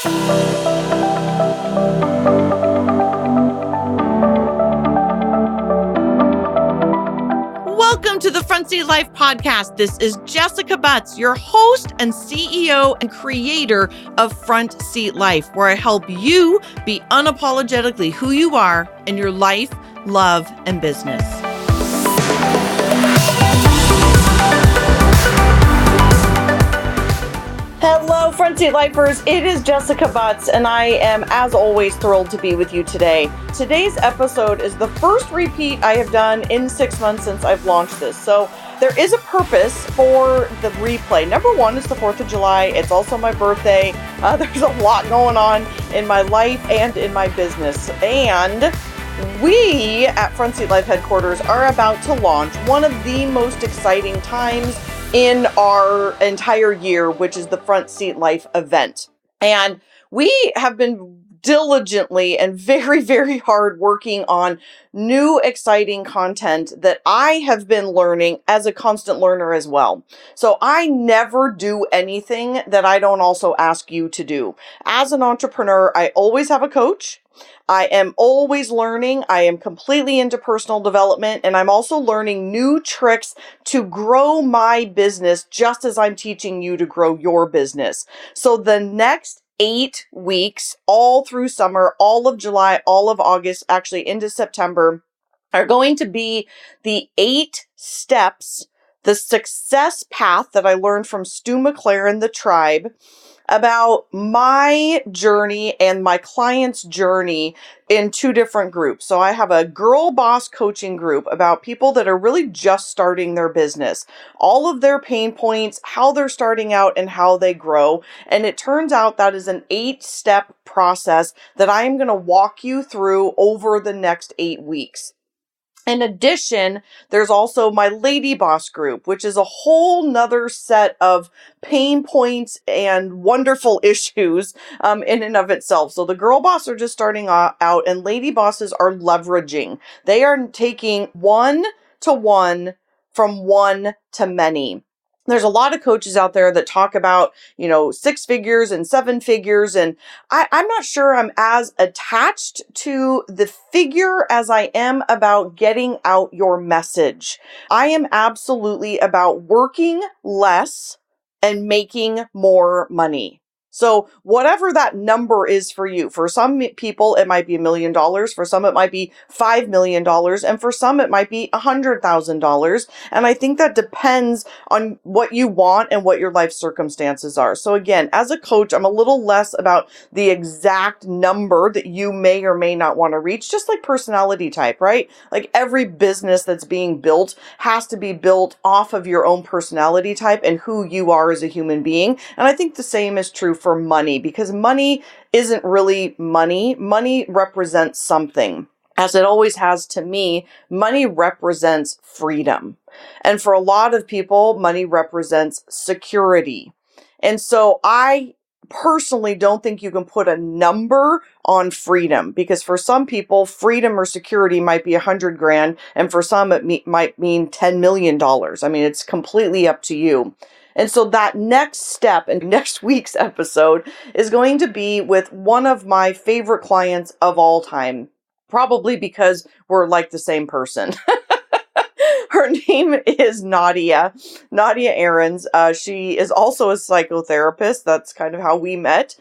Welcome to the Front Seat Life podcast. This is Jessica Butts, your host and CEO and creator of Front Seat Life, where I help you be unapologetically who you are in your life, love, and business. Hello, Front Seat Lifers. It is Jessica Butts, and I am, as always, thrilled to be with you today. Today's episode is the first repeat I have done in 6 months since I've launched this. So there is a purpose for the replay. Number one, it's the 4th of July. It's also my birthday. There's a lot going on in my life and in my business. And we at Front Seat Life headquarters are about to launch one of the most exciting times in our entire year, which is the Front Seat Life event. And we have been diligently and very, very hard working on new exciting content that I have been learning as a constant learner as well. So I never do anything that I don't also ask you to do. As an entrepreneur, I always have a coach. I am always learning. I am completely into personal development, and I'm also learning new tricks to grow my business just as I'm teaching you to grow your business. So the next 8 weeks, all through summer, all of July, all of August, actually into September, are going to be the 8 steps, the success path that I learned from Stu McLaren, the tribe, about my journey and my client's journey in 2 different groups. So I have a girl boss coaching group about people that are really just starting their business, all of their pain points, how they're starting out and how they grow. And it turns out that is an 8-step process that I am going to walk you through over the next 8 weeks. In addition, there's also my Lady Boss group, which is a whole nother set of pain points and wonderful issues in and of itself. So the girl boss are just starting out, and lady bosses are leveraging. They are taking 1-to-1 from one to many. There's a lot of coaches out there that talk about, 6 figures and 7 figures. And I'm not sure I'm as attached to the figure as I am about getting out your message. I am absolutely about working less and making more money. So whatever that number is for you, for some people, it might be $1 million. For some, it might be $5 million. And for some, it might be $100,000. And I think that depends on what you want and what your life circumstances are. So again, as a coach, I'm a little less about the exact number that you may or may not want to reach, just like personality type, right? Like every business that's being built has to be built off of your own personality type and who you are as a human being. And I think the same is true for money, because money isn't really money. Money represents something. As it always has to me, money represents freedom. And for a lot of people, money represents security. And so I personally don't think you can put a number on freedom, because for some people, freedom or security might be $100,000, and for some it might mean $10 million. I mean, it's completely up to you. And so that next step in next week's episode is going to be with one of my favorite clients of all time, probably because we're like the same person. Her name is Nadia Aarons. She is also a psychotherapist. That's kind of how we met.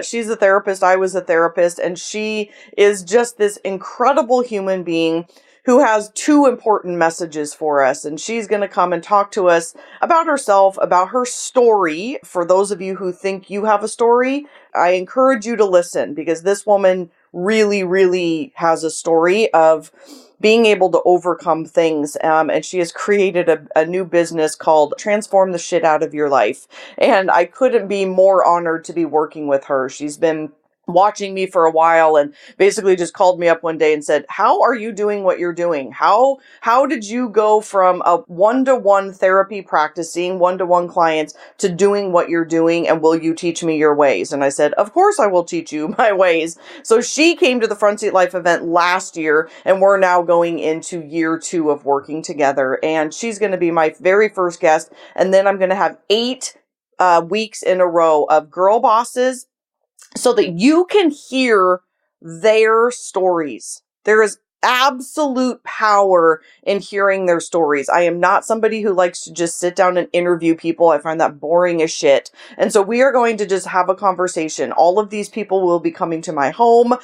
She's a therapist. I was a therapist. And she is just this incredible human being who has 2 important messages for us. And she's going to come and talk to us about herself, about her story. For those of you who think you have a story, I encourage you to listen, because this woman really, really has a story of being able to overcome things. And she has created a new business called Transform the Shit Out of Your Life. And I couldn't be more honored to be working with her. She's been watching me for a while and basically just called me up one day and said, how are you doing what you're doing? How did you go from a one-to-one therapy practice, seeing one-to-one clients, to doing what you're doing? And will you teach me your ways? And I said, of course I will teach you my ways. So she came to the Front Seat Life event last year, and we're now going into year 2 of working together. And she's going to be my very first guest. And then I'm going to have 8 weeks in a row of girl bosses so that you can hear their stories. There is absolute power in hearing their stories. I am not somebody who likes to just sit down and interview people. I find that boring as shit. And so we are going to just have a conversation. All of these people will be coming to my home.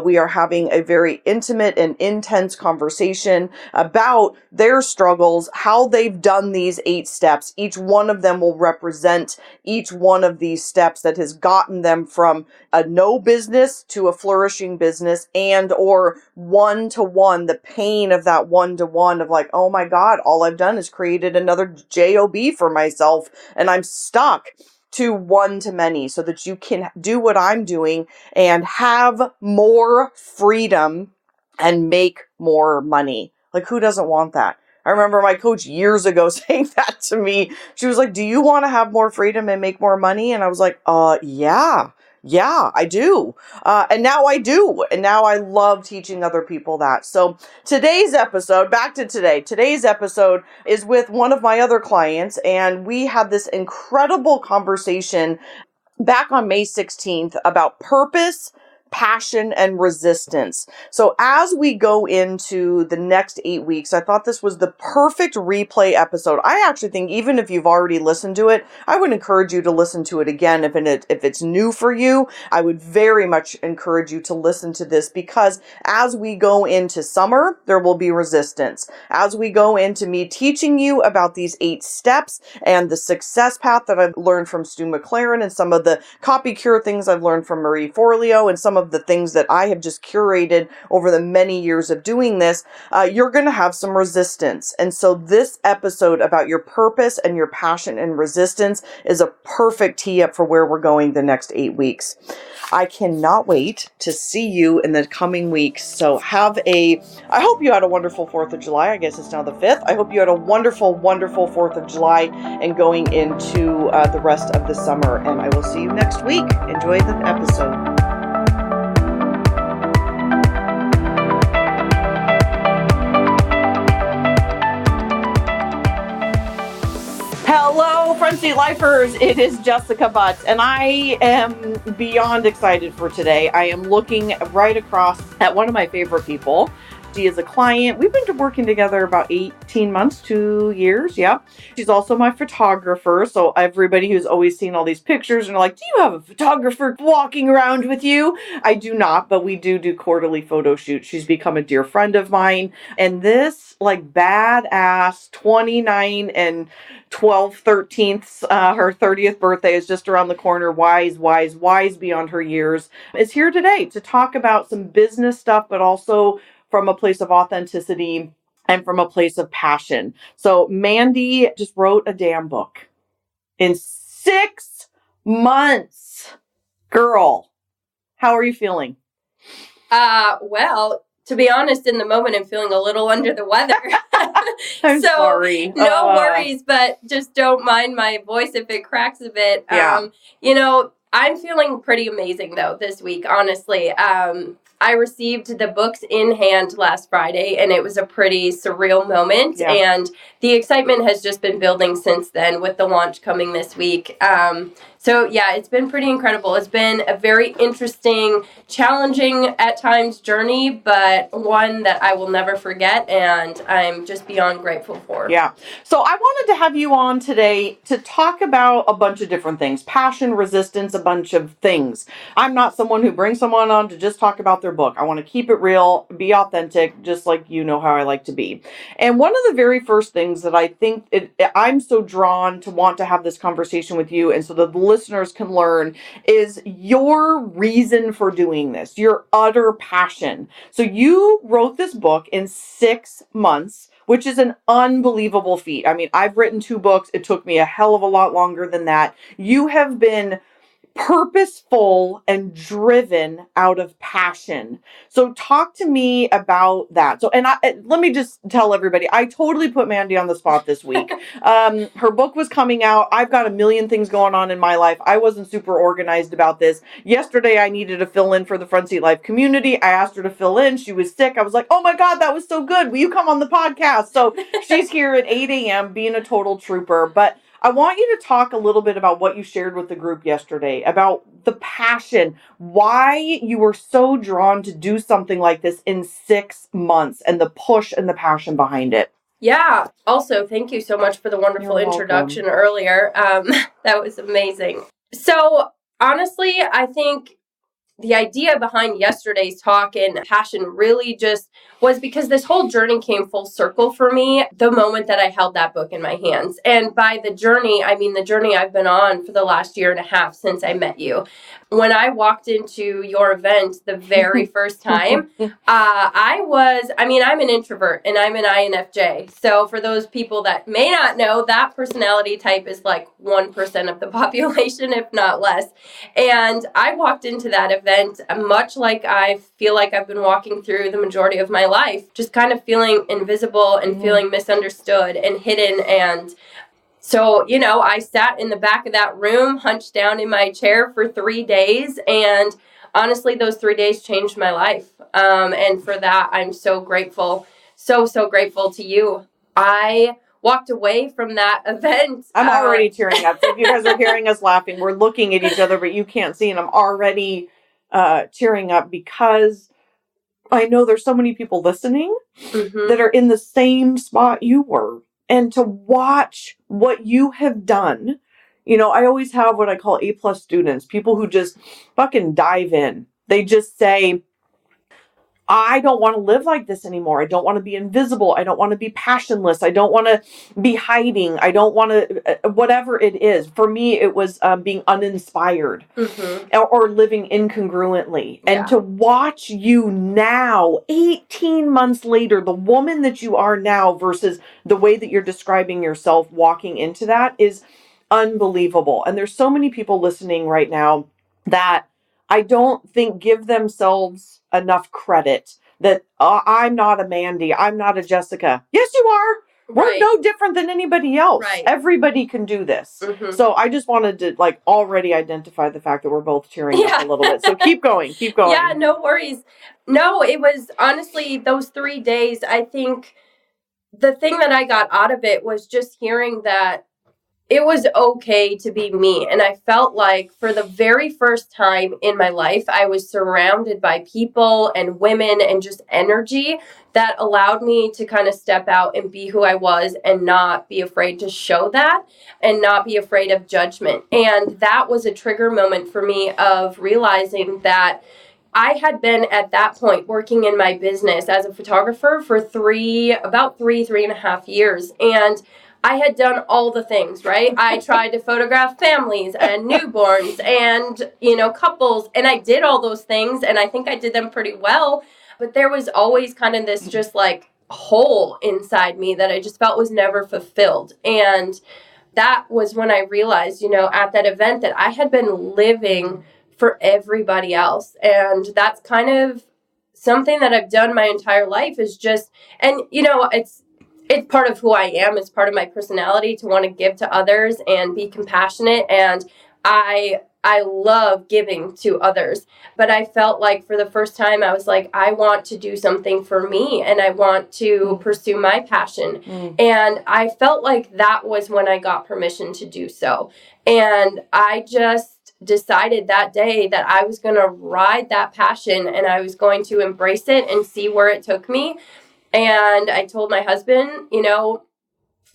We are having a very intimate and intense conversation about their struggles, how they've done these 8 steps. Each one of them will represent each one of these steps that has gotten them from a no business to a flourishing business, and or one-to-one, the pain of that one-to-one of like, oh my God, all I've done is created another job for myself and I'm stuck, to one-to-many, so that you can do what I'm doing and have more freedom and make more money. Like, who doesn't want that? I remember my coach years ago saying that to me. She was like, do you want to have more freedom and make more money? And I was like, yeah, I do. And now I do. And now I love teaching other people that. So today's episode, back to today's episode is with one of my other clients. And we had this incredible conversation back on May 16th about purpose, passion, and resistance. So as we go into the next 8 weeks, I thought this was the perfect replay episode. I actually think even if you've already listened to it, I would encourage you to listen to it again. If it's new for you, I would very much encourage you to listen to this, because as we go into summer, there will be resistance. As we go into me teaching you about these 8 steps and the success path that I've learned from Stu McLaren, and some of the copy cure things I've learned from Marie Forleo, and some of the things that I have just curated over the many years of doing this, you're going to have some resistance. And so this episode about your purpose and your passion and resistance is a perfect tee up for where we're going the next 8 weeks. I cannot wait to see you in the coming weeks. So I hope you had a wonderful 4th of July. I guess it's now the 5th. I hope you had a wonderful, wonderful 4th of July and going into the rest of the summer. And I will see you next week. Enjoy the episode. Hello, Front Seat Lifers. It is Jessica Butts, and I am beyond excited for today. I am looking right across at one of my favorite people. She is a client. We've been working together about 18 months, 2 years. Yeah. She's also my photographer. So everybody who's always seen all these pictures and like, do you have a photographer walking around with you? I do not, but we do quarterly photo shoots. She's become a dear friend of mine. And this like badass 29 and 13th, her 30th birthday is just around the corner. Wise beyond her years, is here today to talk about some business stuff, but also from a place of authenticity and from a place of passion. So Mandy just wrote a damn book in 6 months. Girl, how are you feeling? Well, to be honest, in the moment, I'm feeling a little under the weather. I'm sorry. No worries, but just don't mind my voice if it cracks a bit. Yeah. I'm feeling pretty amazing, though, this week, honestly. I received the books in hand last Friday, and it was a pretty surreal moment. Yeah. And the excitement has just been building since then with the launch coming this week. So, yeah, it's been pretty incredible. It's been a very interesting, challenging at times journey, but one that I will never forget, and I'm just beyond grateful for. Yeah. So I wanted to have you on today to talk about a bunch of different things. Passion, resistance, a bunch of things. I'm not someone who brings someone on to just talk about their book. I want to keep it real, be authentic, just like you know how I like to be. And one of the very first things that I think I'm so drawn to want to have this conversation with you, and so the listeners can learn, is your reason for doing this, your utter passion. So you wrote this book in 6 months, which is an unbelievable feat. I mean, I've written 2 books. It took me a hell of a lot longer than that. You have been purposeful and driven out of passion. So talk to me about that. So, and let me just tell everybody, I totally put Mandy on the spot this week. Her book was coming out. I've got a million things going on in my life. I wasn't super organized about this. Yesterday, I needed to fill in for the Front Seat Life community. I asked her to fill in. She was sick. I was like, oh my God, that was so good. Will you come on the podcast? So she's here at 8 a.m. being a total trooper. But I want you to talk a little bit about what you shared with the group yesterday, about the passion, why you were so drawn to do something like this in 6 months, and the push and the passion behind it. Yeah. Also, thank you so much for the wonderful You're introduction welcome. earlier. That was amazing. So, honestly, I think the idea behind yesterday's talk and passion really just was because this whole journey came full circle for me the moment that I held that book in my hands. And by the journey, I mean the journey I've been on for the last year and a half since I met you. When I walked into your event the very first time, I'm an introvert and I'm an INFJ. So for those people that may not know, that personality type is like 1% of the population, if not less. And I walked into that event much like I feel like I've been walking through the majority of my life, just kind of feeling invisible and feeling misunderstood and hidden. And so, I sat in the back of that room, hunched down in my chair for 3 days. And honestly, those 3 days changed my life. And for that, I'm so grateful. So grateful to you. I walked away from that event. I'm already tearing up. So if you guys are hearing us laughing, we're looking at each other, but you can't see, and I'm already tearing up because I know there's so many people listening that are in the same spot you were. And to watch what you have done, I always have what I call A+ students, people who just fucking dive in. They just say, I don't want to live like this anymore. I don't want to be invisible. I don't want to be passionless. I don't want to be hiding. I don't want to, whatever it is. For me, it was being uninspired or living incongruently. Yeah. And to watch you now, 18 months later, the woman that you are now versus the way that you're describing yourself walking into that is unbelievable. And there's so many people listening right now that I don't think give themselves enough credit that I'm not a Mandy, I'm not a Jessica. Yes, you are. We're no different than anybody else. Right. Everybody can do this. So I just wanted to already identify the fact that we're both tearing up a little bit. So keep going. Yeah, no worries. No, it was honestly those 3 days. I think the thing that I got out of it was just hearing that it was okay to be me. And I felt like for the very first time in my life, I was surrounded by people and women and just energy that allowed me to kind of step out and be who I was and not be afraid to show that and not be afraid of judgment. And that was a trigger moment for me of realizing that I had been at that point working in my business as a photographer for about three and a half years. And I had done all the things, right? I tried to photograph families and newborns and, couples, and I did all those things, and I think I did them pretty well, but there was always kind of this just hole inside me that I just felt was never fulfilled. And that was when I realized, at that event that I had been living for everybody else. And that's kind of something that I've done my entire life is just, and, it's part of who I am. It's part of my personality to want to give to others and be compassionate. And I love giving to others. But I felt like for the first time, I was like, I want to do something for me and I want to pursue my passion. And I felt like that was when I got permission to do so. And I just decided that day that I was going to ride that passion and I was going to embrace it and see where it took me. And I told my husband,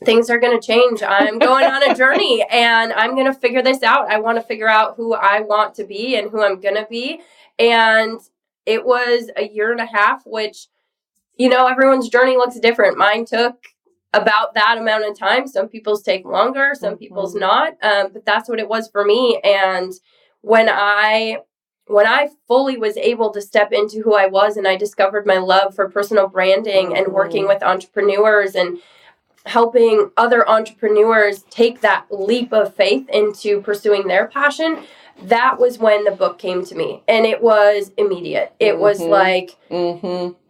things are going to change. I'm going on a journey and I'm going to figure this out. I want to figure out who I want to be and who I'm going to be. And it was a year and a half, which, everyone's journey looks different. Mine took about that amount of time. Some people's take longer, some people's not. But that's what it was for me. And when I fully was able to step into who I was and I discovered my love for personal branding and working with entrepreneurs and helping other entrepreneurs take that leap of faith into pursuing their passion, that was when the book came to me. And it was immediate. It was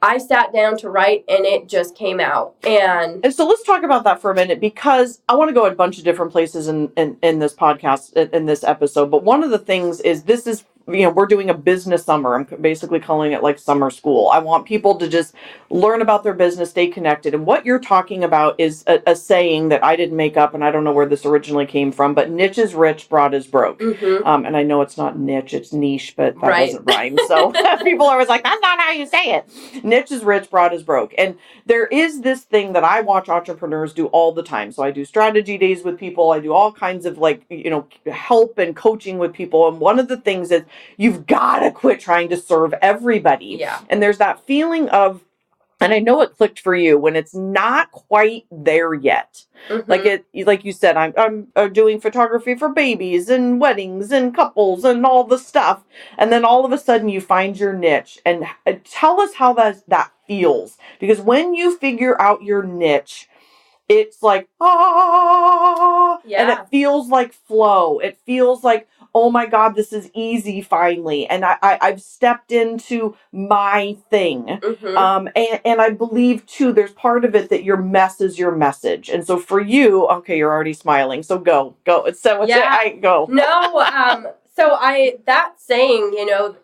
I sat down to write and it just came out. And so let's talk about that for a minute, because I want to go a bunch of different places in this podcast, in this episode. But one of the things is, this is we're doing a business summer. I'm basically calling it like summer school. I want people to just learn about their business, stay connected. And what you're talking about is a saying that I didn't make up, and I don't know where this originally came from, but niche is rich, broad is broke. And I know it's not niche, it's niche, but that doesn't rhyme. So people are always like, that's not how you say it. Niche is rich, broad is broke. And there is this thing that I watch entrepreneurs do all the time. So I do strategy days with people. I do all kinds of help and coaching with people. And one of the things is you've got to quit trying to serve everybody. Yeah. And there's that feeling of, and I know it clicked for you when it's not quite there yet. Like you said, I'm doing photography for babies and weddings and couples and all the stuff. And then all of a sudden you find your niche, and tell us how that feels. Because when you figure out your niche, it's like, and it feels like flow. It feels like, oh my God, this is easy finally. And I've stepped into my thing. And I believe too, there's part of it that your mess is your message. And so for you, okay, you're already smiling. So go. Go. No, so that saying,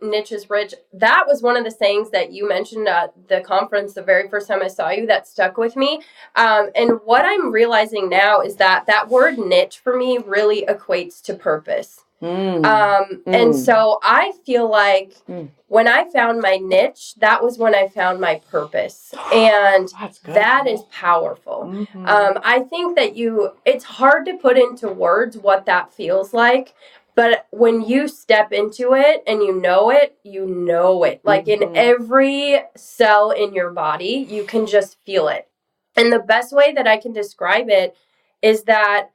niche is rich, that was one of the sayings that you mentioned at the conference the very first time I saw you that stuck with me. And what I'm realizing now is that word niche for me really equates to purpose. And so I feel like when I found my niche, that was when I found my purpose. And that is powerful. I think that it's hard to put into words what that feels like. But when you step into it and you know it. Like in every cell in your body, you can just feel it. And the best way that I can describe it is that,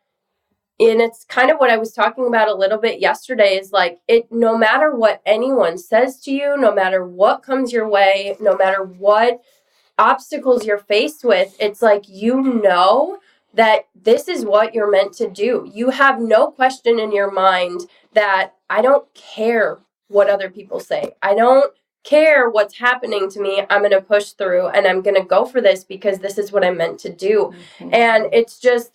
and it's kind of what I was talking about a little bit yesterday, is like no matter what anyone says to you, no matter what comes your way, no matter what obstacles you're faced with, it's like, that this is what you're meant to do. You have no question in your mind that I don't care what other people say. I don't care what's happening to me. I'm going to push through and I'm going to go for this because this is what I'm meant to do. And it's just,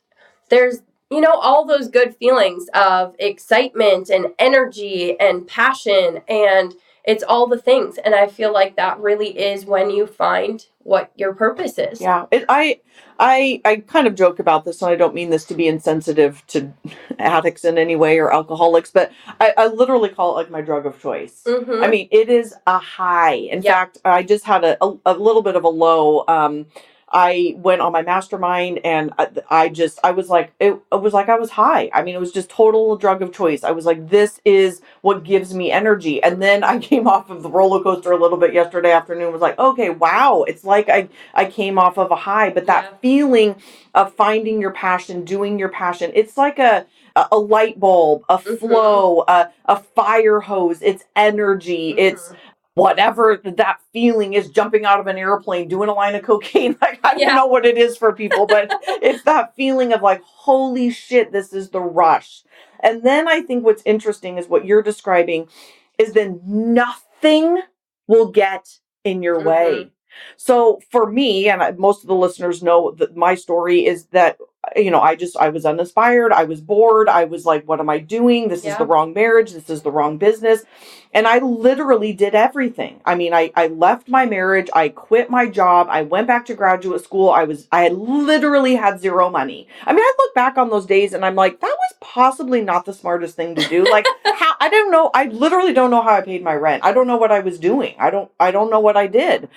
there's, all those good feelings of excitement and energy and passion, and it's all the things. And I feel like that really is when you find what your purpose is. Yeah. I kind of joke about this, and I don't mean this to be insensitive to addicts in any way or alcoholics, but I literally call it like my drug of choice. I mean, it is a high. In fact, I just had a little bit of a low. I went on my mastermind, and I was like, I was high. I mean, it was just total drug of choice. I was like, this is what gives me energy. And then I came off of the roller coaster a little bit yesterday afternoon, was like, okay, wow. It's like I came off of a high, but that feeling of finding your passion, doing your passion, it's like a light bulb, a flow, a fire hose. It's energy. It's whatever that feeling is, jumping out of an airplane, doing a line of cocaine. Like, I don't know what it is for people, but it's that feeling of like, holy shit, this is the rush. And then I think what's interesting is what you're describing is then nothing will get in your way. So for me, and most of the listeners know that my story is that, I was uninspired. I was bored. I was like, what am I doing? This is the wrong marriage. This is the wrong business. And I literally did everything. I mean, I left my marriage. I quit my job. I went back to graduate school. I had literally had zero money. I mean, I look back on those days and I'm like, that was possibly not the smartest thing to do. Like, I don't know. I literally don't know how I paid my rent. I don't know what I was doing. I don't know what I did.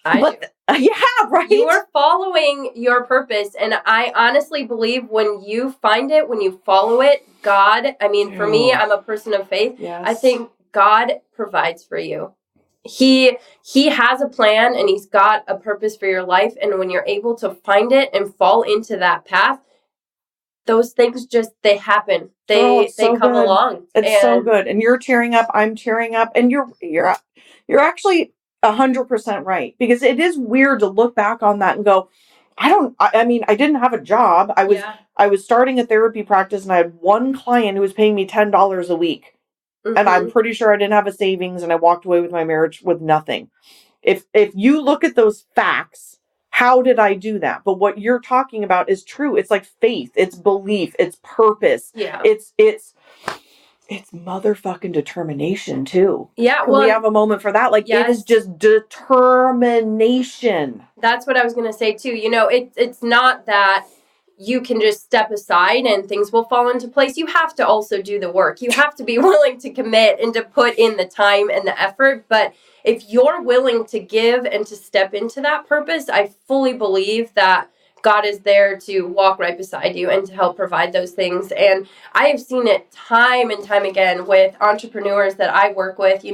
Yeah, right. You are following your purpose. And I honestly believe when you find it, when you follow it, God, I mean, for me, I'm a person of faith. Yes. I think God provides for you. He has a plan and he's got a purpose for your life. And when you're able to find it and fall into that path, those things they happen. They come along. It's so good. And you're tearing up. I'm tearing up. And you're actually 100% right, because it is weird to look back on that and go, I mean, I didn't have a job. I was starting a therapy practice and I had one client who was paying me $10 a week. And I'm pretty sure I didn't have a savings, and I walked away with my marriage with nothing. If you look at those facts, how did I do that? But what you're talking about is true. It's like faith, it's belief, it's purpose. Yeah. It's motherfucking determination too. Yeah. Can we have a moment for that? Like, yes. It is just determination. That's what I was going to say too. It's not that you can just step aside and things will fall into place. You have to also do the work. You have to be willing to commit and to put in the time and the effort. But if you're willing to give and to step into that purpose, I fully believe that God is there to walk right beside you and to help provide those things. And I have seen it time and time again with entrepreneurs that I work with.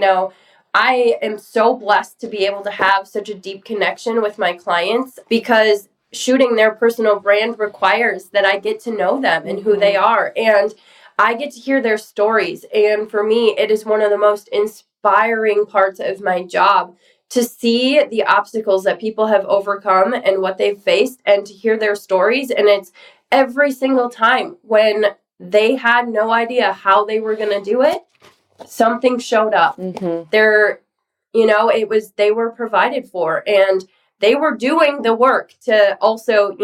I am so blessed to be able to have such a deep connection with my clients, because shooting their personal brand requires that I get to know them and who they are. And I get to hear their stories. And for me, it is one of the most inspiring parts of my job to see the obstacles that people have overcome and what they've faced, and to hear their stories. And it's every single time when they had no idea how they were going to do it, something showed up. They were provided for, and they were doing the work to also,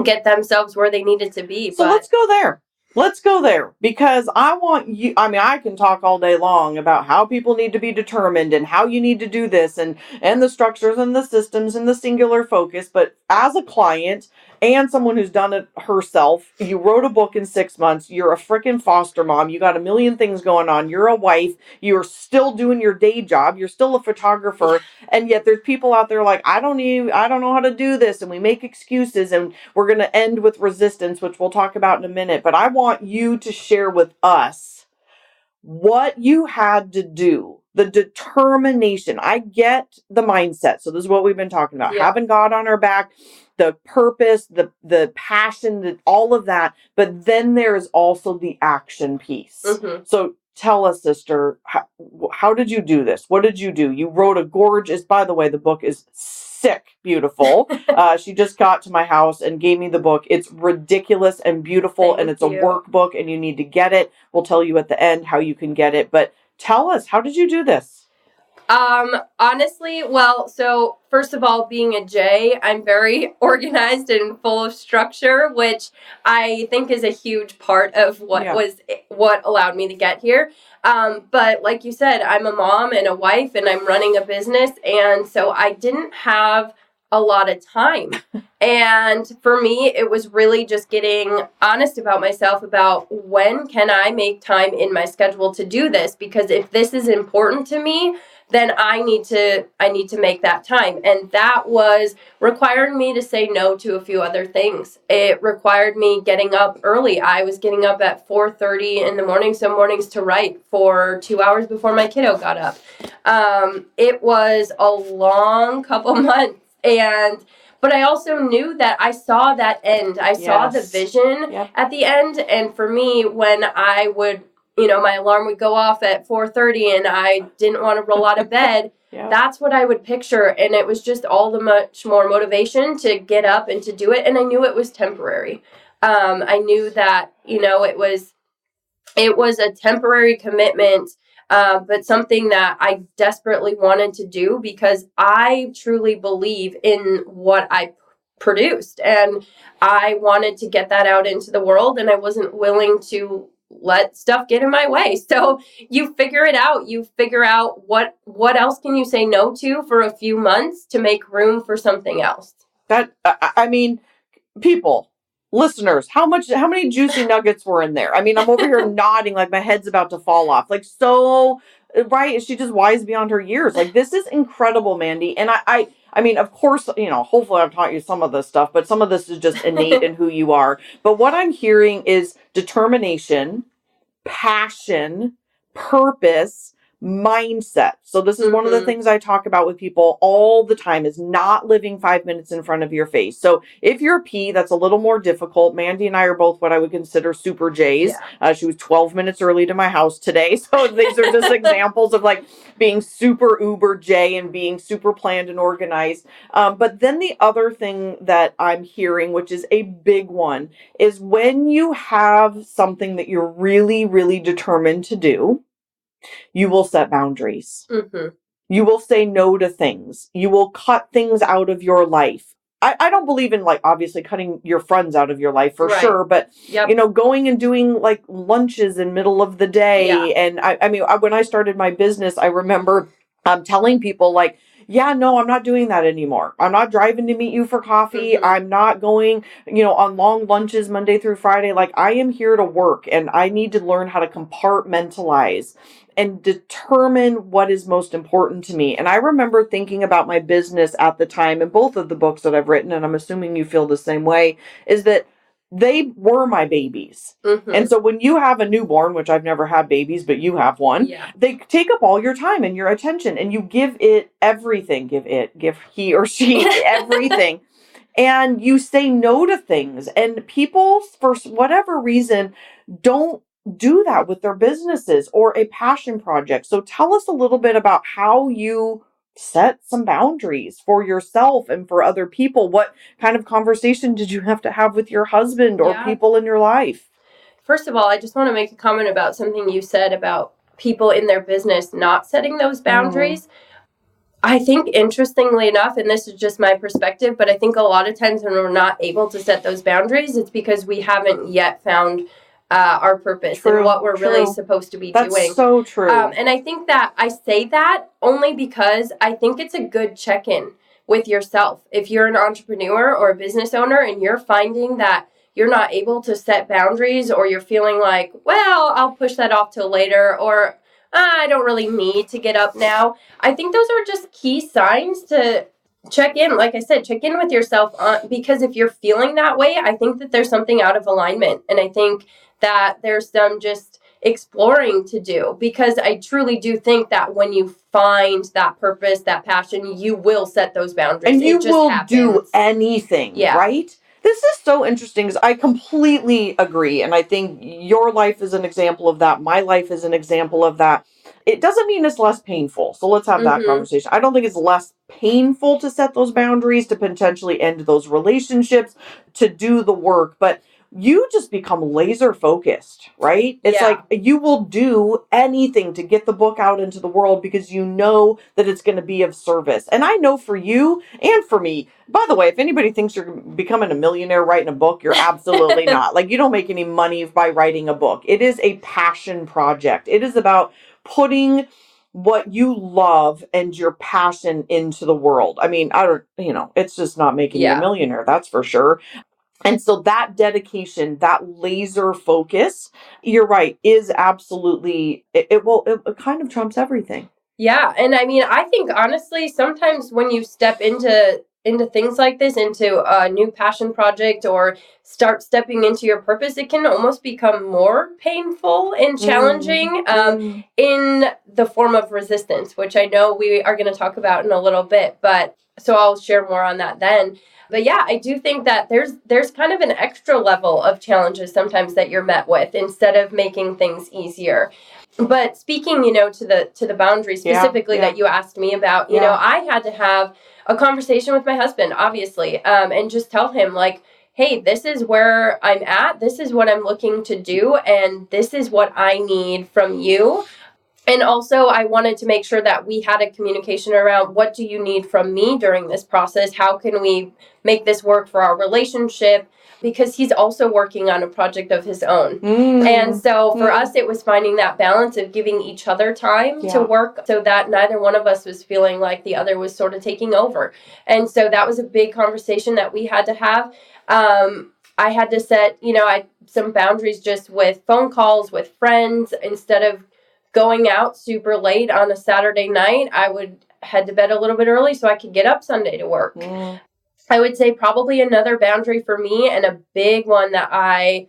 get themselves where they needed to be. So let's go there. Let's go there, because I want you, I can talk all day long about how people need to be determined and how you need to do this and the structures and the systems and the singular focus. But as a client and someone who's done it herself, you wrote a book in 6 months. You're a freaking foster mom. You got a million things going on. You're a wife. You're still doing your day job. You're still a photographer. And yet there's people out there like, I don't know how to do this. And we make excuses, and we're going to end with resistance, which we'll talk about in a minute. But I want you to share with us what you had to do, the determination. I get the mindset. So this is what we've been talking about. Yeah. Having God on our back, the purpose, the passion, all of that. But then there's also the action piece. So tell us, sister, how did you do this? What did you do? You wrote a gorgeous, by the way, the book is sick, beautiful. She just got to my house and gave me the book. It's ridiculous and beautiful. Thank and it's you. A workbook, and you need to get it. We'll tell you at the end how you can get it. But tell us, how did you do this? Honestly, so first of all, being a J, I'm very organized and full of structure, which I think is a huge part of what allowed me to get here. But like you said, I'm a mom and a wife, and I'm running a business. And so I didn't have a lot of time. And for me, it was really just getting honest about myself about when can I make time in my schedule to do this? Because if this is important to me, then I need to make that time. And that was requiring me to say no to a few other things. It required me getting up early. I was getting up at 4:30 in the morning, some mornings, to write for 2 hours before my kiddo got up. It was a long couple months. But I also knew that I saw that end. I saw the vision at the end. And for me, when I would, my alarm would go off at 4:30 and I didn't want to roll out of bed, that's what I would picture. And it was just all the much more motivation to get up and to do it. And I knew it was temporary. I knew that, it was a temporary commitment, but something that I desperately wanted to do, because I truly believe in what I produced, and I wanted to get that out into the world, and I wasn't willing to let stuff get in my way. So you figure it out. You figure out what else can you say no to for a few months to make room for something else. People, listeners, how many juicy nuggets were in there? I'm over here nodding like my head's about to fall off. Like, so, right? She just wise beyond her years. Like, this is incredible, Mandy. And of course, hopefully I've taught you some of this stuff, but some of this is just innate in who you are. But what I'm hearing is determination, passion, purpose, mindset. So this is one of the things I talk about with people all the time, is not living 5 minutes in front of your face. So if you're a P, that's a little more difficult. Mandy and I are both what I would consider super J's. She was 12 minutes early to my house today. So these are just examples of like being super uber J and being super planned and organized. But then the other thing that I'm hearing, which is a big one, is when you have something that you're really, really determined to do, you will set boundaries. You will say no to things. You will cut things out of your life. I don't believe in like obviously cutting your friends out of your life for Right. sure, but Yep. you know, going and doing like lunches in middle of the day. Yeah. And I mean, when I started my business, I remember telling people like, yeah, no, I'm not doing that anymore. I'm not driving to meet you for coffee. Mhm. I'm not going, you know, on long lunches Monday through Friday. Like I am here to work and I need to learn how to compartmentalize and determine what is most important to me. And I remember thinking about my business at the time, and both of the books that I've written, and I'm assuming you feel the same way, is that they were my babies. Mhm. And so when you have a newborn, which I've never had babies, but you have one, Yeah. they take up all your time and your attention, and you give it everything. Give he or she everything. And you say no to things. And people, for whatever reason, don't do that with their businesses or a passion project. So tell us a little bit about how you set some boundaries for yourself and for other people. What kind of conversation did you have to have with your husband or Yeah. people in your life? First of all, I just want to make a comment about something you said about people in their business not setting those boundaries. I think, interestingly enough, and this is just my perspective, but I think a lot of times when we're not able to set those boundaries, it's because we haven't yet found our purpose and what we're really supposed to be doing. That's so true. And I think that I say that only because I think it's a good check-in with yourself. If you're an entrepreneur or a business owner and you're finding that you're not able to set boundaries, or you're feeling like, well, I'll push that off till later, or I don't really need to get up now. I think those are just key signs to check in. Like I said, check in with yourself because if you're feeling that way, I think that there's something out of alignment. And I think that there's some just exploring to do, because I truly do think that when you find that purpose, that passion, you will set those boundaries. And you will do anything, Yeah. right? This is so interesting because I completely agree. And I think your life is an example of that. My life is an example of that. It doesn't mean it's less painful. So let's have that conversation. I don't think it's less painful to set those boundaries, to potentially end those relationships, to do the work. But you just become laser focused, right? It's like you will do anything to get the book out into the world because you know that it's going to be of service. And I know for you and for me, by the way, if anybody thinks you're becoming a millionaire writing a book, you're absolutely not. Like, you don't make any money by writing a book. It is a passion project. It is about putting what you love and your passion into the world. I mean, it's just not making you a millionaire, that's for sure. And so that dedication, that laser focus, you're right, is absolutely, it kind of trumps everything. Yeah. And I mean, I think honestly, sometimes when you step into things like this, into a new passion project, or start stepping into your purpose, it can almost become more painful and challenging in the form of resistance, which I know we are going to talk about in a little bit. But so I'll share more on that then. But yeah, I do think that there's kind of an extra level of challenges sometimes that you're met with instead of making things easier. But speaking, to the boundaries specifically that you asked me about, you know, I had to have a conversation with my husband, obviously, and just tell him like, hey, this is where I'm at. This is what I'm looking to do. And this is what I need from you. And also, I wanted to make sure that we had a communication around, what do you need from me during this process? How can we make this work for our relationship? Because he's also working on a project of his own. And so for us, it was finding that balance of giving each other time to work so that neither one of us was feeling like the other was sort of taking over. And so that was a big conversation that we had to have. I had to set, some boundaries just with phone calls with friends. Instead of going out super late on a Saturday night, I would head to bed a little bit early so I could get up Sunday to work. I would say probably another boundary for me, and a big one that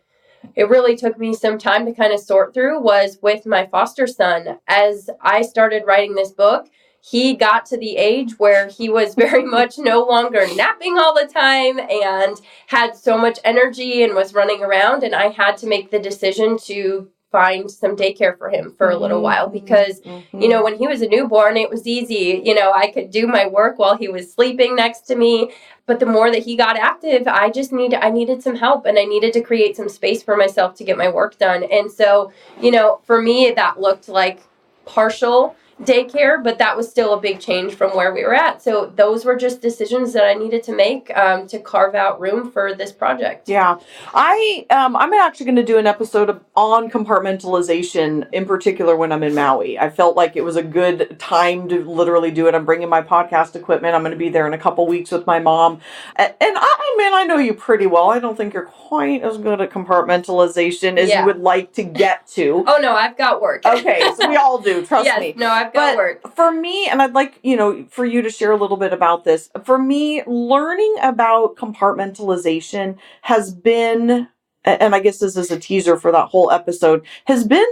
it really took me some time to kind of sort through, was with my foster son. As I started writing this book, he got to the age where he was very much no longer napping all the time and had so much energy and was running around. And I had to make the decision to find some daycare for him for a little while, because, when he was a newborn, it was easy. I could do my work while he was sleeping next to me. But the more that he got active, I needed some help, and I needed to create some space for myself to get my work done. And so, for me, that looked like partial daycare, but that was still a big change from where we were at. So those were just decisions that I needed to make to carve out room for this project. Yeah. I'm actually going to do an episode on compartmentalization, in particular when I'm in Maui. I felt like it was a good time to literally do it. I'm bringing my podcast equipment. I'm going to be there in a couple weeks with my mom. And I know you pretty well. I don't think you're quite as good at compartmentalization as you would like to get to. Oh, no, I've got work. Okay, so we all do, trust me. No, I've got work. For me, and I'd like, for you to share a little bit about this. For me, learning about compartmentalization has been, and I guess this is a teaser for that whole episode, has been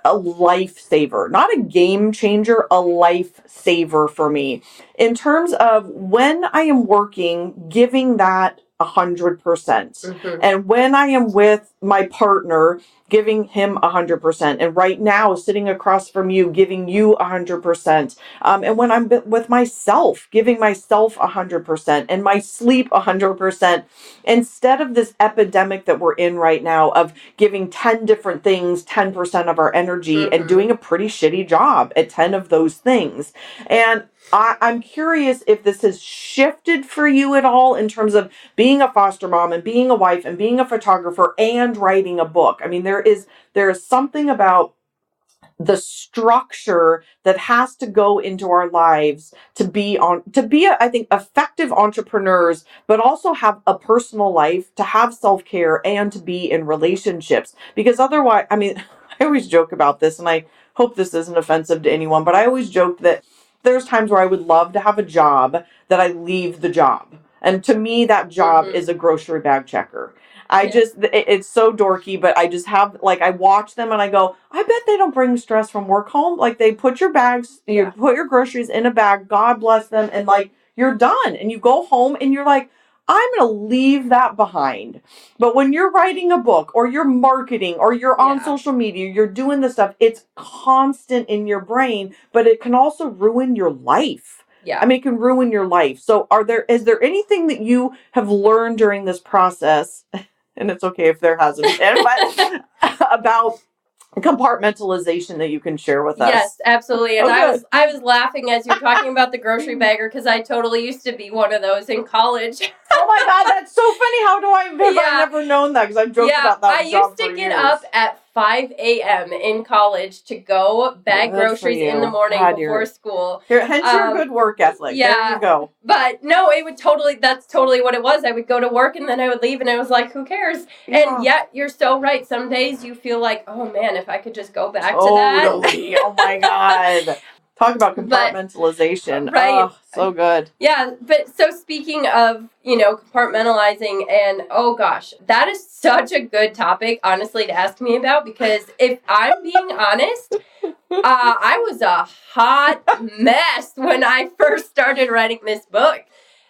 a lifesaver, not a game changer, a lifesaver for me in terms of when I am working, giving that 100%. And when I am with my partner, giving him 100%. And right now, sitting across from you, giving you 100%. And when I'm with myself, giving myself 100% and my sleep 100%, instead of this epidemic that we're in right now of giving 10 different things, 10% of our energy and doing a pretty shitty job at 10 of those things. And I'm curious if this has shifted for you at all in terms of being a foster mom and being a wife and being a photographer and writing a book. I mean, there is something about the structure that has to go into our lives to be I think, effective entrepreneurs, but also have a personal life, to have self-care and to be in relationships. Because otherwise, I mean, I always joke about this, and I hope this isn't offensive to anyone, but I always joke that there's times where I would love to have a job that I leave the job. And to me, that job is a grocery bag checker. It's so dorky, but I just have, like, I watch them and I go, I bet they don't bring stress from work home. Like, they put your bags, you put your groceries in a bag, God bless them, and like, you're done. And you go home and you're like, I'm going to leave that behind. But when you're writing a book or you're marketing or you're on social media, you're doing this stuff, it's constant in your brain, but it can also ruin your life. Yeah. I mean, it can ruin your life. So is there anything that you have learned during this process, and it's okay if there hasn't been, but about compartmentalization that you can share with us? Yes, absolutely. And I was laughing as you were talking about the grocery bagger, because I totally used to be one of those in college. Oh my God, that's so funny. How do I've never known that, because I've joked about that. I used to get up at 5 a.m. in college to go bag groceries in the morning before school. Hence your good work ethic. Yeah. There you go. But no, that's totally what it was. I would go to work and then I would leave and I was like, who cares? Yeah. And yet you're so right. Some days you feel like, oh man, if I could just go back to that. Oh my God. Talk about compartmentalization. Right. Oh, so good. Yeah. But so speaking of, compartmentalizing, and oh gosh, that is such a good topic, honestly, to ask me about, because if I'm being honest, I was a hot mess when I first started writing this book.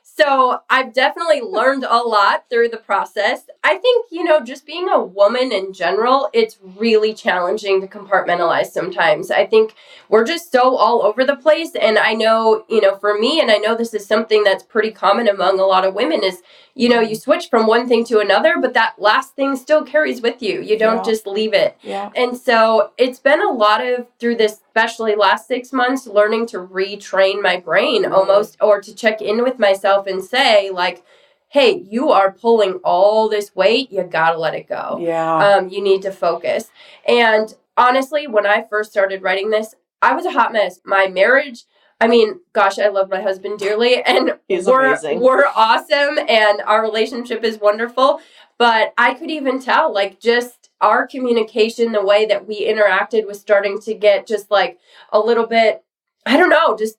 So I've definitely learned a lot through the process. I think, just being a woman in general, it's really challenging to compartmentalize sometimes. I think we're just so all over the place. And I know, for me, and I know this is something that's pretty common among a lot of women, is, you switch from one thing to another, but that last thing still carries with you. You don't just leave it. Yeah. And so it's been a lot of, through this, especially last 6 months, learning to retrain my brain almost, or to check in with myself and say, like, hey, you are pulling all this weight. You gotta let it go. Yeah. You need to focus. And honestly, when I first started writing this, I was a hot mess. My marriage, I mean, gosh, I love my husband dearly, and amazing. We're awesome, and our relationship is wonderful. But I could even tell, like, just our communication, the way that we interacted was starting to get just like a little bit, I don't know, just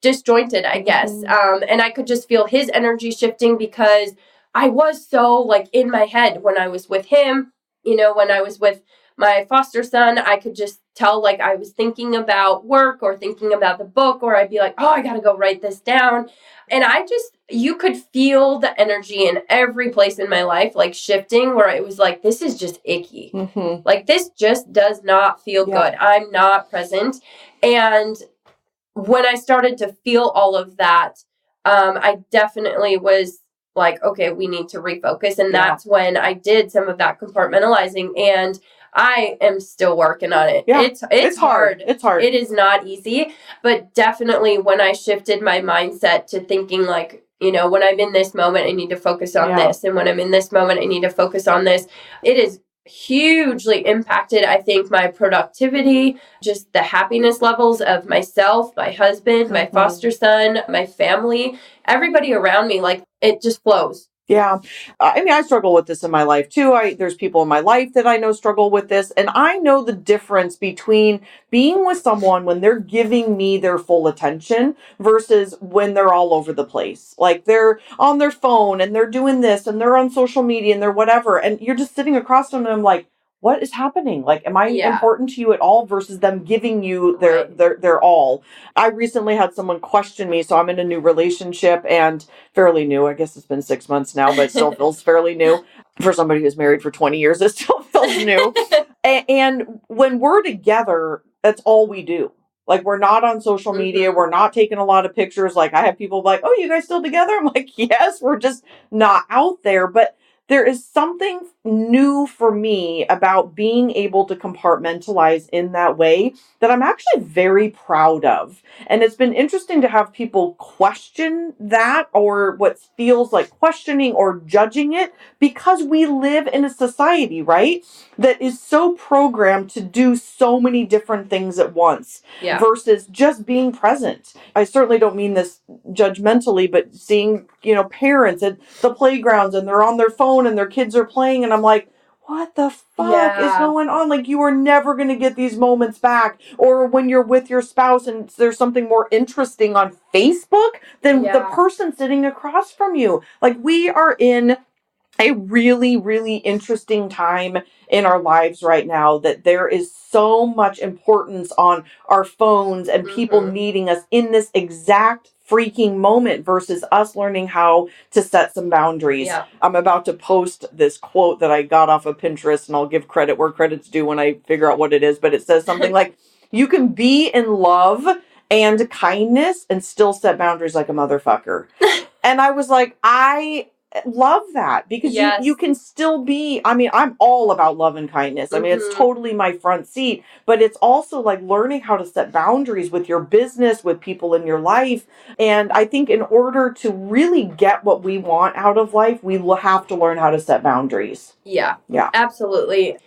disjointed, I guess. And I could just feel his energy shifting, because I was so like in my head when I was with him. When I was with my foster son, I could just tell, like, I was thinking about work or thinking about the book, or I'd be like, oh, I got to go write this down. And you could feel the energy in every place in my life, like, shifting, where it was like, this is just icky. Like, this just does not feel good. I'm not present. And when I started to feel all of that, I definitely was like, okay, we need to refocus. And that's when I did some of that compartmentalizing. And I am still working on it. Yeah, It's hard. It's hard. It is not easy, but definitely when I shifted my mindset to thinking like, when I'm in this moment, I need to focus on this. And when I'm in this moment, I need to focus on this. It is hugely impacted, I think, my productivity, just the happiness levels of myself, my husband, my foster son, my family, everybody around me. Like, it just flows. Yeah. I mean, I struggle with this in my life too. There's people in my life that I know struggle with this. And I know the difference between being with someone when they're giving me their full attention versus when they're all over the place. Like they're on their phone and they're doing this and they're on social media and they're whatever. And you're just sitting across from them like, what is happening? Like, am I important to you at all versus them giving you their all? I recently had someone question me. So I'm in a new relationship and fairly new. I guess it's been 6 months now, but it still feels fairly new. For somebody who's married for 20 years, it still feels new. And when we're together, that's all we do. Like, we're not on social media. We're not taking a lot of pictures. Like, I have people like, oh, you guys still together? I'm like, yes, we're just not out there. But there is something new for me about being able to compartmentalize in that way that I'm actually very proud of. And it's been interesting to have people question that or what feels like questioning or judging it because we live in a society, right, that is so programmed to do so many different things at once versus just being present. I certainly don't mean this judgmentally, but seeing, parents at the playgrounds and they're on their phone and their kids are playing and I'm like, what the fuck is going on? Like, you are never going to get these moments back. Or when you're with your spouse and there's something more interesting on Facebook than the person sitting across from you. Like, we are in a really, really interesting time in our lives right now that there is so much importance on our phones and people needing us in this exact freaking moment versus us learning how to set some boundaries. Yeah. I'm about to post this quote that I got off of Pinterest, and I'll give credit where credit's due when I figure out what it is, but it says something like, you can be in love and kindness and still set boundaries like a motherfucker. And I was like, I love that because you can still be, I mean, I'm all about love and kindness. I mean, it's totally my front seat, but it's also like learning how to set boundaries with your business, with people in your life. And I think in order to really get what we want out of life, we will have to learn how to set boundaries. Yeah, absolutely.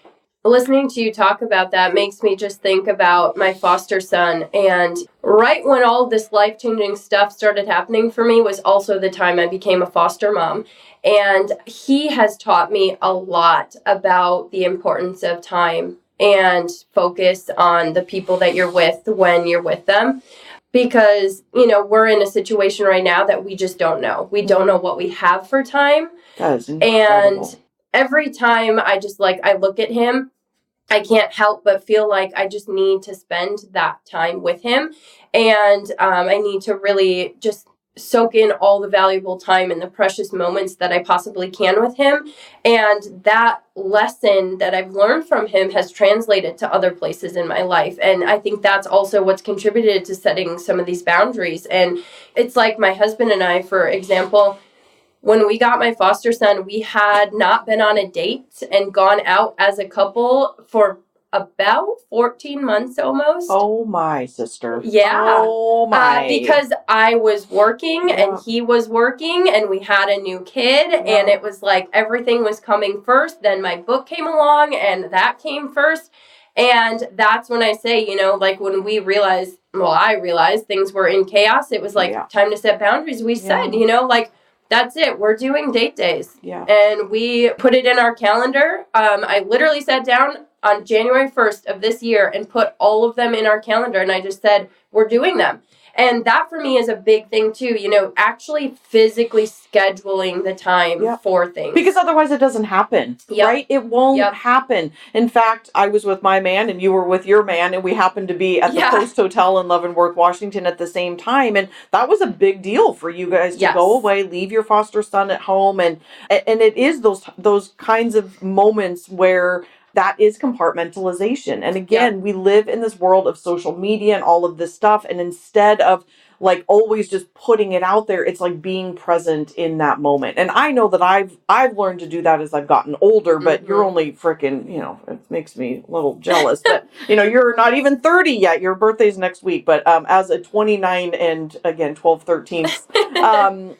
Listening to you talk about that makes me just think about my foster son. And right when all this life-changing stuff started happening for me was also the time I became a foster mom. And he has taught me a lot about the importance of time and focus on the people that you're with when you're with them. Because, we're in a situation right now that we just don't know. We don't know what we have for time. That is incredible. And every time I look at him, I can't help but feel like I just need to spend that time with him. And I need to really just soak in all the valuable time and the precious moments that I possibly can with him. And that lesson that I've learned from him has translated to other places in my life. And I think that's also what's contributed to setting some of these boundaries. And it's like my husband and I, for example, when we got my foster son, we had not been on a date and gone out as a couple for about 14 months almost. Oh my, sister. Yeah. Oh my. Because I was working and he was working and we had a new kid and it was like everything was coming first. Then my book came along and that came first. And that's when I say, like when I realized things were in chaos, it was like time to set boundaries. We said, that's it. We're doing date days. Yeah. And we put it in our calendar. I literally sat down on January 1st of this year and put all of them in our calendar. And I just said, we're doing them. And that for me is a big thing too, actually physically scheduling the time for things. Because otherwise it doesn't happen, right? It won't happen. In fact, I was with my man and you were with your man and we happened to be at the Post Hotel in Leavenworth, Washington at the same time. And that was a big deal for you guys to go away, leave your foster son at home. And it is those kinds of moments where that is compartmentalization. And again, we live in this world of social media and all of this stuff. And instead of like always just putting it out there. It's like being present in that moment. And I know that I've learned to do that as I've gotten older, but you're only freaking, it makes me a little jealous, but you're not even 30 yet. Your birthday's next week, but as a 29 and again 12 13,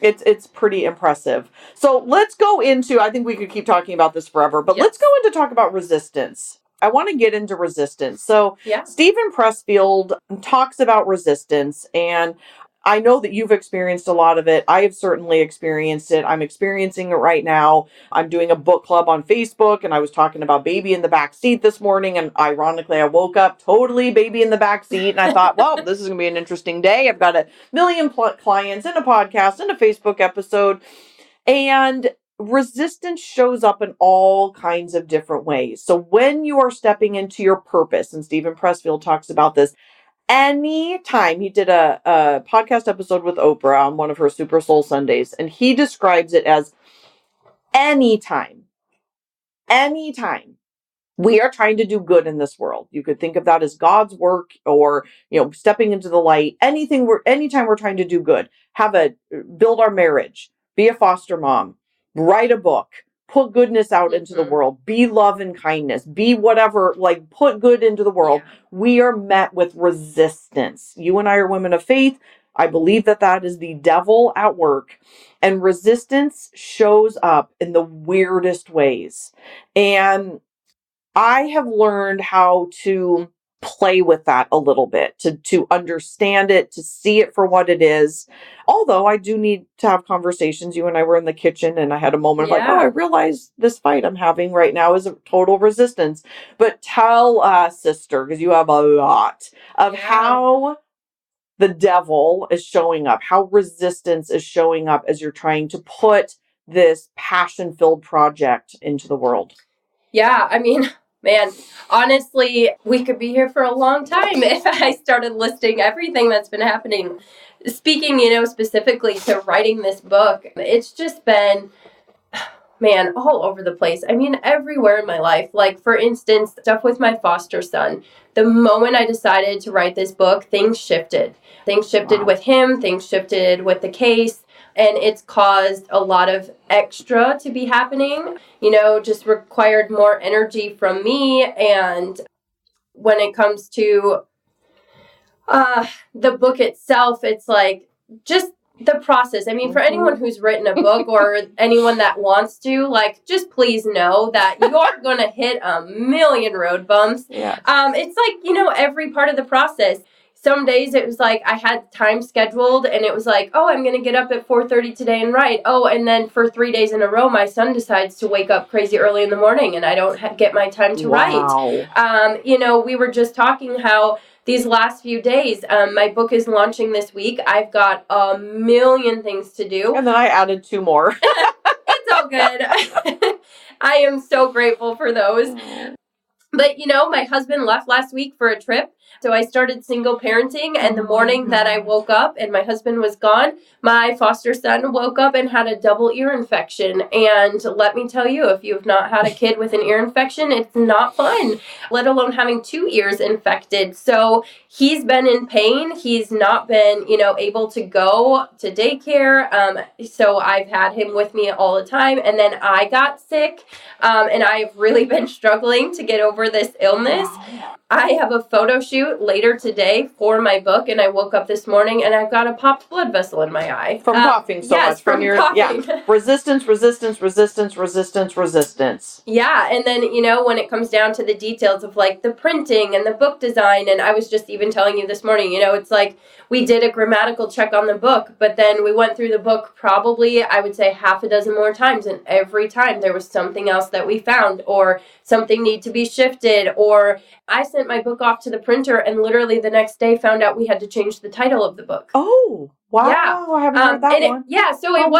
it's pretty impressive. So let's go into, I think we could keep talking about this forever, but let's go into talk about resistance. I want to get into resistance. So Steven Pressfield talks about resistance, and I know that you've experienced a lot of it. I have certainly experienced it. I'm experiencing it right now. I'm doing a book club on Facebook, and I was talking about baby in the back seat this morning, and ironically, I woke up totally baby in the back seat, and I thought, well, this is going to be an interesting day. I've got a million clients and a podcast and a Facebook episode, and resistance shows up in all kinds of different ways. So when you are stepping into your purpose, and Steven Pressfield talks about this, anytime he did a podcast episode with Oprah on one of her Super Soul Sundays, and he describes it as anytime we are trying to do good in this world. You could think of that as God's work, or, stepping into the light. Anytime we're trying to do good, build our marriage, be a foster mom, write a book, put goodness out into the world, be love and kindness, be whatever, like put good into the world. We are met with resistance. You and I are women of faith. I believe that is the devil at work, and resistance shows up in the weirdest ways. And I have learned how to play with that a little bit, to understand it, to see it for what it is. Although I do need to have conversations. You and I were in the kitchen, and I had a moment of I realize this fight I'm having right now is a total resistance. But tell us, sister, because you have a lot of how the devil is showing up, how resistance is showing up as you're trying to put this passion-filled project into the world. Yeah, I mean, man, honestly, we could be here for a long time if I started listing everything that's been happening. Speaking, specifically to writing this book, it's just been, man, all over the place. I mean, everywhere in my life. Like, for instance, stuff with my foster son. The moment I decided to write this book, things shifted. Things shifted with him. Things shifted with the case. And it's caused a lot of extra to be happening, just required more energy from me. And when it comes to the book itself, it's like just the process. I mean, for anyone who's written a book or anyone that wants to, like, just please know that you're going to hit a million road bumps. It's like, every part of the process. Some days it was like I had time scheduled, and it was like, oh, I'm going to get up at 4:30 today and write. Oh, and then for 3 days in a row, my son decides to wake up crazy early in the morning, and I don't get my time to write. We were just talking how these last few days, my book is launching this week. I've got a million things to do. And then I added 2 more. It's all good. I am so grateful for those. But, my husband left last week for a trip. So I started single parenting, and the morning that I woke up and my husband was gone, my foster son woke up and had a double ear infection. And let me tell you, if you've not had a kid with an ear infection, it's not fun, let alone having 2 ears infected. So he's been in pain. He's not been, able to go to daycare. So I've had him with me all the time. And then I got sick, and I've really been struggling to get over this illness. I have a photo shoot later today for my book, and I woke up this morning and I've got a popped blood vessel in my eye. From coughing so much. From coughing. Resistance. Yeah, and then, when it comes down to the details of, like, the printing and the book design, and I was just even telling you this morning, it's like we did a grammatical check on the book, but then we went through the book probably, I would say, 6 more times, and every time there was something else that we found, or something need to be shifted, or I sent my book off to the printer and literally the next day found out we had to change the title of the book. Oh, wow. Yeah. I haven't heard that one. So it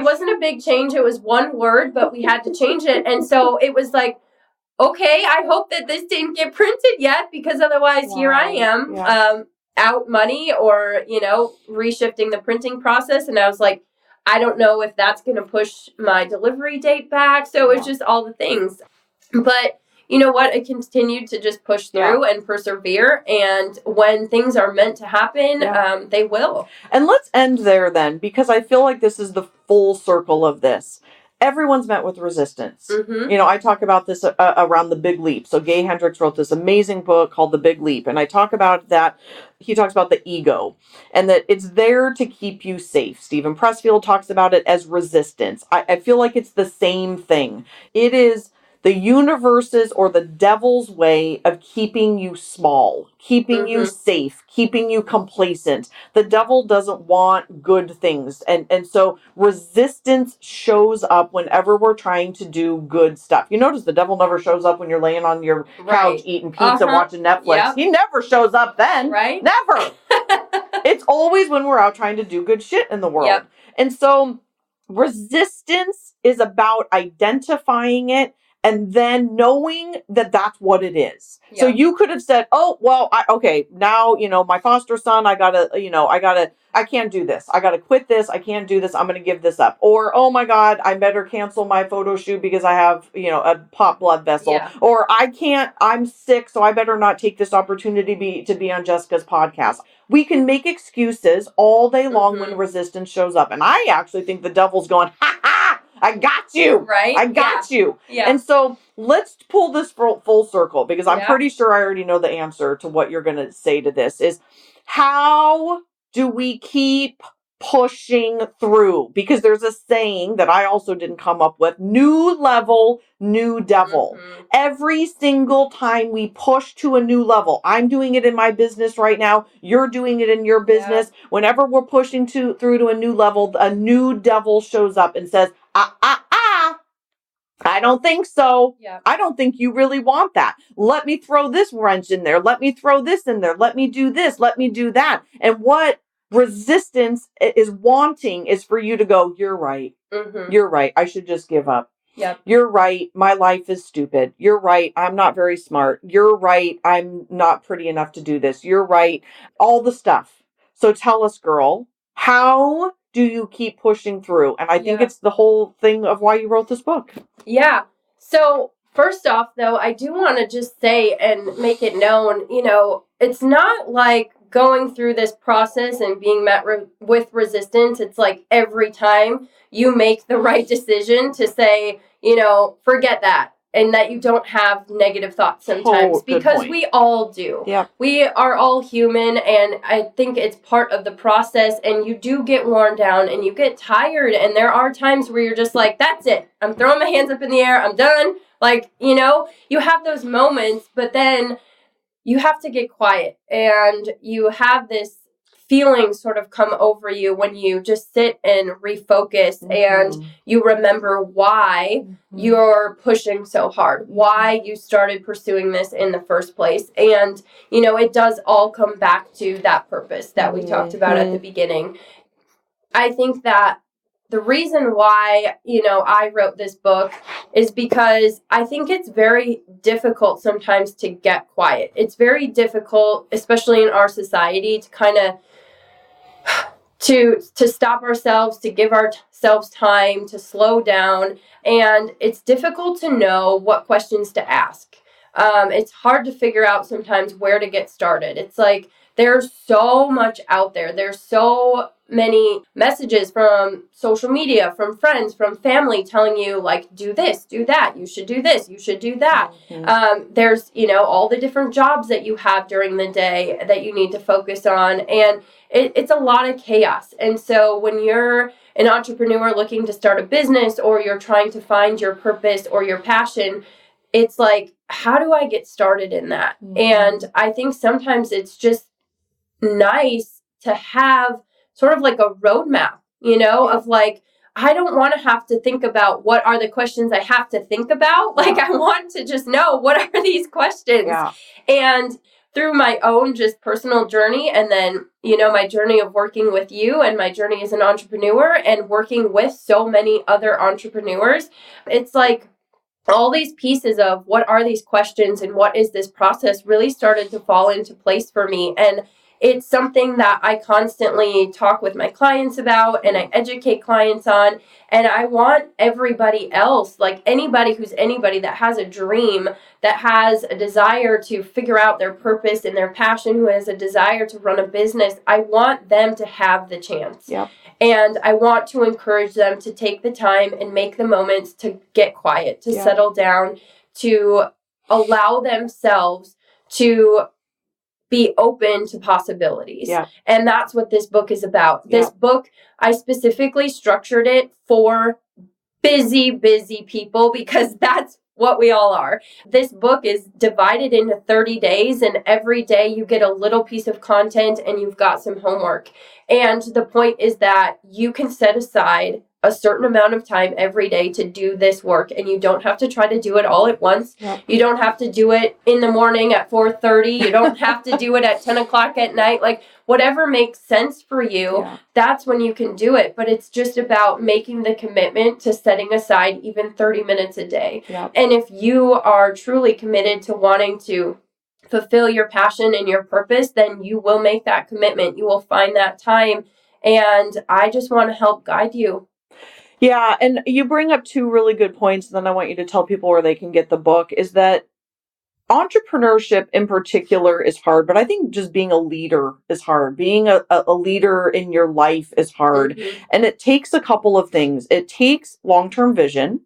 wasn't a big change. It was one word, but we had to change it. And so it was like, okay, I hope that this didn't get printed yet, because otherwise here I am, out money or, reshifting the printing process. And I was like, I don't know if that's going to push my delivery date back. So it's just all the things. But you know what? I continued to just push through and persevere. And when things are meant to happen, they will. And let's end there then, because I feel like this is the full circle of this. Everyone's met with resistance. Mm-hmm. You know, I talk about this around The Big Leap. So Gay Hendricks wrote this amazing book called The Big Leap. And I talk about that. He talks about the ego and that it's there to keep you safe. Stephen Pressfield talks about it as resistance. I feel like it's the same thing. It is the universe's or the devil's way of keeping you small, keeping you safe, keeping you complacent. The devil doesn't want good things. And so resistance shows up whenever we're trying to do good stuff. You notice the devil never shows up when you're laying on your couch eating pizza, watching Netflix. Yep. He never shows up then. Right? Never. It's always when we're out trying to do good shit in the world. Yep. And so resistance is about identifying it and then knowing that that's what it is. Yeah. So you could have said, oh, well, okay, now, my foster son, I can't do this. I got to quit this. I can't do this. I'm going to give this up. Or, oh my God, I better cancel my photo shoot because I have, a popped blood vessel. Yeah. Or I'm sick, so I better not take this opportunity to be on Jessica's podcast. We can make excuses all day long when resistance shows up. And I actually think the devil's going, ha ha! I got you. Right? I got you. Yeah. And so let's pull this full circle, because I'm pretty sure I already know the answer to what you're going to say to this is, how do we keep pushing through? Because there's a saying that I also didn't come up with: new level, new devil. Every single time we push to a new level, I'm doing it in my business right now. You're doing it in your business. Yeah. Whenever we're pushing through to a new level, a new devil shows up and says, I don't think so. Yeah. I don't think you really want that. Let me throw this wrench in there. Let me throw this in there. Let me do this. Let me do that. And what resistance is wanting is for you to go, you're right. You're right. I should just give up. Yep. You're right. My life is stupid. You're right. I'm not very smart. You're right. I'm not pretty enough to do this. You're right. All the stuff. So tell us, girl, how do you keep pushing through? And I think it's the whole thing of why you wrote this book. Yeah. So first off, though, I do want to just say and make it known, it's not like going through this process and being met with resistance. It's like every time you make the right decision to say, forget that. And that you don't have negative thoughts sometimes, because we all do. Yeah. We are all human, and I think it's part of the process, and you do get worn down and you get tired, and there are times where you're just like, that's it. I'm throwing my hands up in the air. I'm done. Like, you have those moments, but then you have to get quiet, and you have this feeling sort of come over you when you just sit and refocus and you remember why you're pushing so hard, why you started pursuing this in the first place. And, it does all come back to that purpose that we talked about at the beginning. I think that the reason why, I wrote this book is because I think it's very difficult sometimes to get quiet. It's very difficult, especially in our society, to kind of to stop ourselves, to give ourselves time, to slow down. And it's difficult to know what questions to ask. It's hard to figure out sometimes where to get started. It's like there's so much out there. There's so many messages from social media, from friends, from family telling you, like, do this, do that. You should do this. You should do that. There's, all the different jobs that you have during the day that you need to focus on. And it's a lot of chaos. And so when you're an entrepreneur looking to start a business, or you're trying to find your purpose or your passion, it's like, how do I get started in that? And I think sometimes it's just nice to have sort of like a roadmap, of like, I don't want to have to think about what are the questions I have to think about. Like, I want to just know, what are these questions? Yeah. And through my own just personal journey, and then, my journey of working with you, and my journey as an entrepreneur, and working with so many other entrepreneurs, it's like all these pieces of what are these questions and what is this process really started to fall into place for me. And it's something that I constantly talk with my clients about and I educate clients on. And I want everybody else, like anybody who's anybody that has a dream, that has a desire to figure out their purpose and their passion, who has a desire to run a business, I want them to have the chance. Yep. And I want to encourage them to take the time and make the moments to get quiet, to settle down, to allow themselves to be open to possibilities. Yeah. And that's what this book is about. This book, I specifically structured it for busy people because that's what we all are. This book is divided into 30 days, and every day you get a little piece of content and you've got some homework. And the point is that you can set aside a certain amount of time every day to do this work, and you don't have to try to do it all at once. Yep. You don't have to do it in the morning at 4:30. You don't have to do it at 10 o'clock at night. Like, whatever makes sense for you, that's when you can do it. But it's just about making the commitment to setting aside even 30 minutes a day. Yep. And if you are truly committed to wanting to fulfill your passion and your purpose, then you will make that commitment. You will find that time. And I just want to help guide you. Yeah, and you bring up two really good points, and then I want you to tell people where they can get the book, is that entrepreneurship in particular is hard, but I think just being a leader is hard. Being a leader in your life is hard. Mm-hmm. And it takes a couple of things. It takes long-term vision,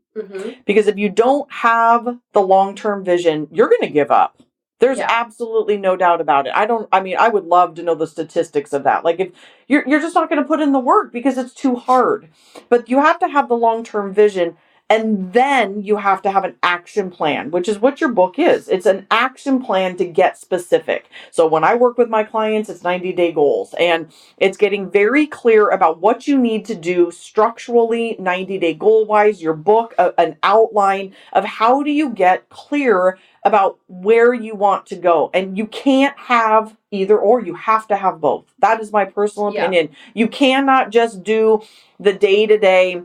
because if you don't have the long-term vision, you're going to give up. There's absolutely no doubt about it. I would love to know the statistics of that. Like, if you're just not going to put in the work because it's too hard. But you have to have the long-term vision, and then you have to have an action plan, which is what your book is. It's an action plan to get specific. So when I work with my clients, it's 90-day goals, and it's getting very clear about what you need to do structurally, 90-day goal-wise, your book, an outline of how do you get clear about where you want to go. And you can't have either or, you have to have both. That is my personal opinion. You cannot just do the day-to-day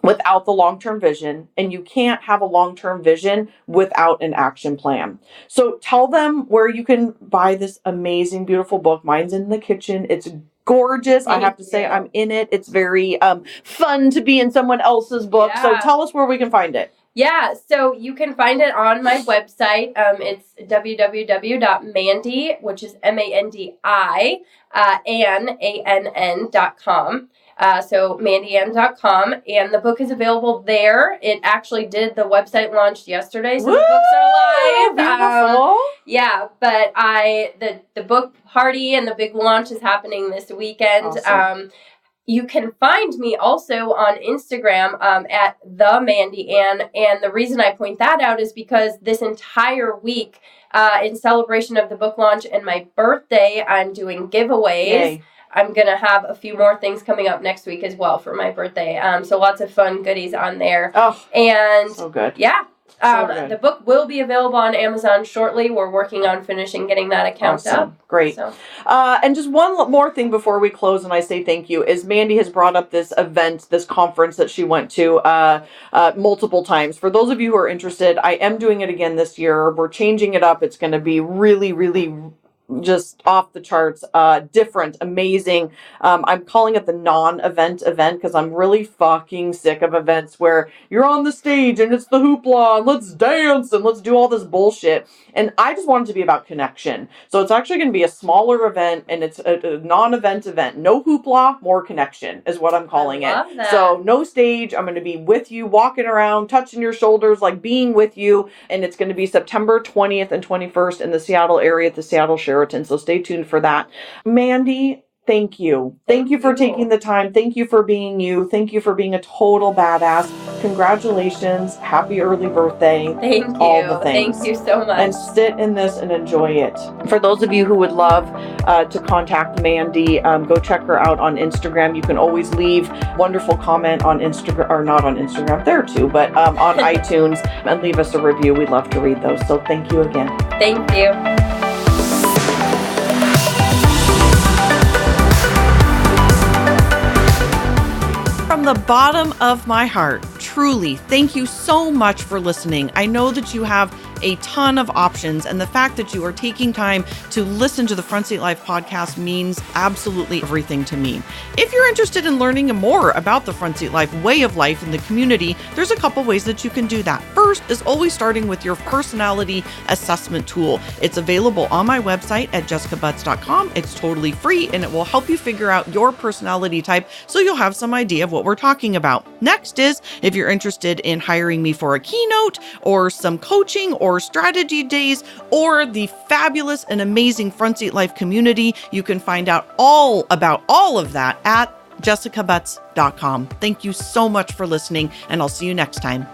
without the long-term vision, and you can't have a long-term vision without an action plan. So tell them where you can buy this amazing, beautiful book. Mine's in the kitchen. It's gorgeous. I have to say, I'm in it. It's very fun to be in someone else's book. So tell us where we can find it. Yeah, so you can find it on my website. It's www.mandy, which is MANDI, ANNN.com. So mandyann.com, and the book is available there. It actually did, the website launched yesterday, so the books are live. But the book party and the big launch is happening this weekend. Awesome. You can find me also on Instagram at the Mandy Ann, and the reason I point that out is because this entire week, in celebration of the book launch and my birthday, I'm doing giveaways. Yay. I'm going to have a few more things coming up next week as well for my birthday. So lots of fun goodies on there. Oh, and so good. Yeah. The book will be available on Amazon shortly. We're working on getting that account up. Great. So. And just one more thing before we close, and I say thank you, is Mandy has brought up this event, this conference that she went to multiple times. For those of you who are interested, I am doing it again this year. We're changing it up. It's going to be really, really just off the charts, different, amazing. I'm calling it the non-event event because I'm really fucking sick of events where you're on the stage and it's the hoopla and let's dance and let's do all this bullshit. And I just want it to be about connection. So it's actually going to be a smaller event, and it's a non-event event. No hoopla, more connection is what I'm calling it. That. So no stage. I'm going to be with you, walking around, touching your shoulders, like being with you. And it's going to be September 20th and 21st in the Seattle area at the Seattle Sheraton. So stay tuned for that. Mandy, thank you. Thank you for taking the time. Thank you for being you. Thank you for being a total badass. Congratulations. Happy early birthday. Thank you. All the things. Thank you so much. And sit in this and enjoy it. For those of you who would love to contact Mandy, go check her out on Instagram. You can always leave wonderful comment on Instagram, or not on Instagram, there too, but on iTunes, and leave us a review. We'd love to read those. So thank you again. Thank you. From the bottom of my heart, truly, thank you so much for listening. I know that you have a ton of options. And the fact that you are taking time to listen to the Front Seat Life podcast means absolutely everything to me. If you're interested in learning more about the Front Seat Life way of life in the community, there's a couple ways that you can do that. First is always starting with your personality assessment tool. It's available on my website at jessicabutts.com. It's totally free and it will help you figure out your personality type so you'll have some idea of what we're talking about. Next is if you're interested in hiring me for a keynote or some coaching or strategy days or the fabulous and amazing Front Seat Life community, you can find out all about all of that at jessicabutts.com. Thank you so much for listening, and I'll see you next time.